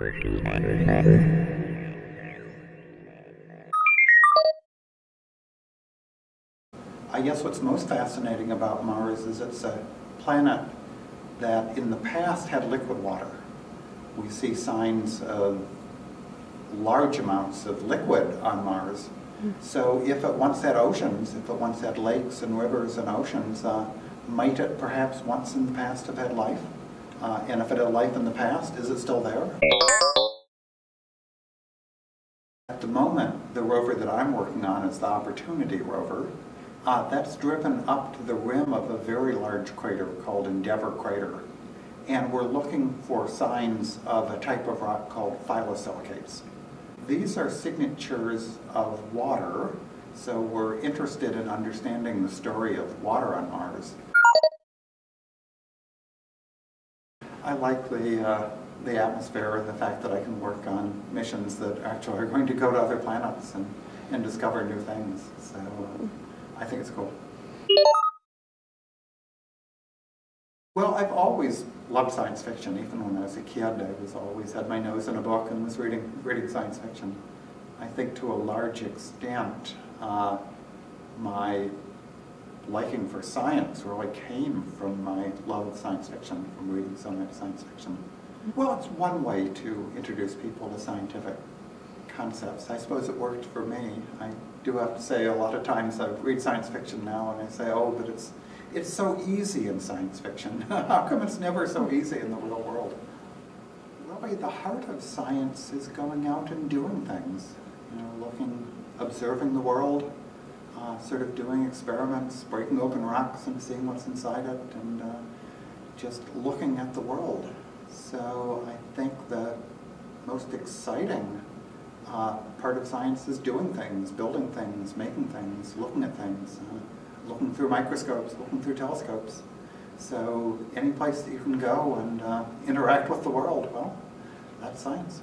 I guess what's most fascinating about Mars is it's a planet that in the past had liquid water. We see signs of large amounts of liquid on Mars. So if it once had oceans, if it once had lakes and rivers and oceans, might it perhaps once in the past have had life? And if it had life in the past, is it still there? At the moment, the rover that I'm working on is the Opportunity rover. That's driven up to the rim of a very large crater called Endeavour Crater. And we're looking for signs of a type of rock called phyllosilicates. These are signatures of water, so we're interested in understanding the story of water on Mars. I like the atmosphere and the fact that I can work on missions that actually are going to go to other planets and discover new things. So I think it's cool. Well, I've always loved science fiction. Even when I was a kid, I was always had my nose in a book and was reading science fiction. I think to a large extent, my liking for science really came from my love of science fiction, from reading so much science fiction. Well, it's one way to introduce people to scientific concepts. I suppose it worked for me. I do have to say a lot of times I read science fiction now and I say, oh, but it's so easy in science fiction. How come it's never so easy in the real world? Really, the heart of science is going out and doing things. You know, looking, observing the world, sort of doing experiments, breaking open rocks and seeing what's inside it, and just looking at the world. So I think the most exciting part of science is doing things, building things, making things, looking at things, looking through microscopes, looking through telescopes. So any place that you can go and interact with the world, well, that's science.